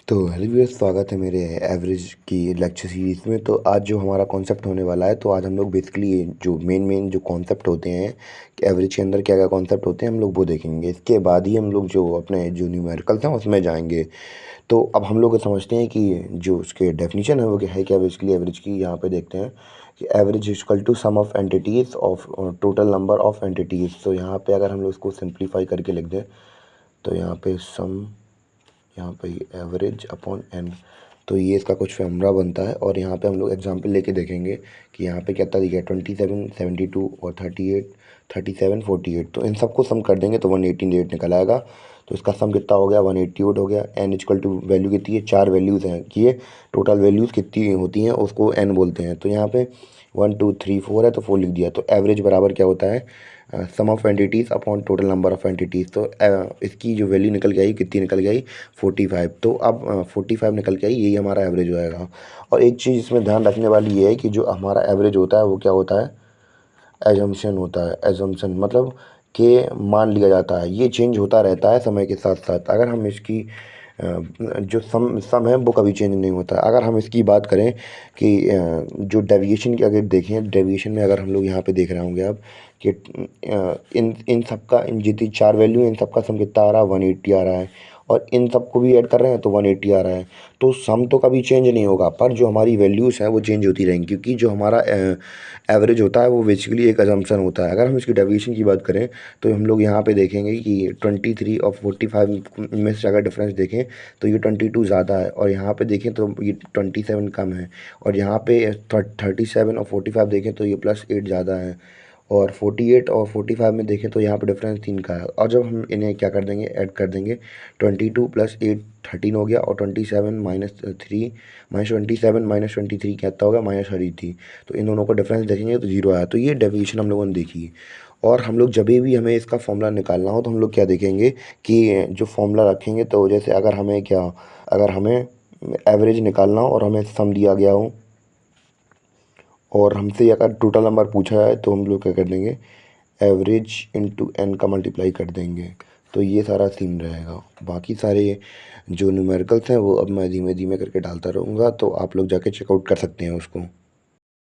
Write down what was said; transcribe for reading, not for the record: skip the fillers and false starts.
तो hello viewers, स्वागत है मेरे एवरेज की लेक्चर सीरीज़ में। तो आज जो हमारा कॉन्सेप्ट होने वाला है, तो आज हम लोग बेसिकली जो मेन जो कॉन्सेप्ट होते हैं कि एवरेज के अंदर क्या क्या कॉन्सेप्ट होते हैं हम लोग वो देखेंगे। इसके बाद ही हम लोग जो अपने जो न्यूमेरिकल्स हैं उसमें जाएंगे। तो अब हम लोग समझते हैं कि जो उसके डेफिनेशन है वो क्या है। क्या बेसिकली एवरेज की यहाँ पे देखते हैं कि average equal to sum of entities of total number of entities. तो यहाँ पे अगर हम लोग इसको सिंप्लीफाई करके लिख दें तो यहाँ पे सम, यहाँ पे एवरेज अपॉन एन, तो ये इसका कुछ फॉर्मूला बनता है। और यहाँ पे हम लोग एग्जांपल लेके देखेंगे कि यहाँ पे कितना दिया है 27, 72 और 38, 37, 48। तो इन सबको सम कर देंगे तो 188 निकल आएगा। तो इसका सम कितना हो गया 188 हो गया। एन इक्वल टू वैल्यू कितनी है, 4 वैल्यूज़ हैं कि ये टोटल वैल्यूज़ कितनी होती हैं उसको एन बोलते हैं। तो यहाँ पे 1 2 3 4 है तो 4 लिख दिया। तो एवरेज बराबर क्या होता है, sum of entities upon total number of entities. तो इसकी जो वैल्यू निकल के आई कितनी निकल के आई 45। तो अब 45 निकल के आई, यही हमारा एवरेज हो जाएगा। और एक चीज़ इसमें ध्यान रखने वाली ये है कि जो हमारा एवरेज होता है वो क्या होता है, एजम्पशन होता है। एजम्पशन मतलब कि मान लिया जाता है, ये चेंज होता रहता है समय के साथ साथ। अगर हम इसकी जो सम है वो कभी चेंज नहीं होता। अगर हम इसकी बात करें कि जो डेविएशन की अगर देखें, डेविएशन में अगर हम लोग यहाँ पे देख रहे होंगे अब कि इन इन सब का, इन जितनी 4 वैल्यू है इन सब का सम कितना आ रहा है 180 आ रहा है। और इन सबको भी ऐड कर रहे हैं तो 180 आ रहा है। तो सम तो कभी चेंज नहीं होगा, पर जो हमारी वैल्यूज़ हैं वो चेंज होती रहेंगी, क्योंकि जो हमारा एवरेज होता है वो बेसिकली एक अजम्पशन होता है। अगर हम इसकी डेविएशन की बात करें तो हम लोग यहाँ पे देखेंगे कि 23 और 45 में से अगर डिफरेंस देखें तो ये 22 ज़्यादा है, और यहाँ पे देखें तो ये 27 कम है। और यहाँ पे 37 और 45 देखें तो ये +8 ज़्यादा है। और 48 और 45 में देखें तो यहाँ पे डिफरेंस 3 का है। और जब हम इन्हें क्या कर देंगे, ऐड कर देंगे, 22 + 8 13 हो गया, और 27 -23 कितना होगा -33। तो इन दोनों को डिफरेंस देखेंगे तो 0 आया। तो ये डेविएशन हम लोगों ने देखी। और हम लोग जब भी हमें इसका फॉर्मूला निकालना हो तो हम लोग क्या देखेंगे कि जो फॉर्मूला रखेंगे, तो जैसे अगर हमें एवरेज निकालना हो और हमें सम दिया गया हो और हमसे अगर टोटल नंबर पूछा जाए तो हम लोग क्या कर देंगे, एवरेज इंटू एन का मल्टीप्लाई कर देंगे। तो ये सारा सीन रहेगा। बाकी सारे जो न्यूमेरिकल्स हैं वो अब मैं धीमे धीमे करके डालता रहूँगा, तो आप लोग जाके चेकआउट कर सकते हैं उसको।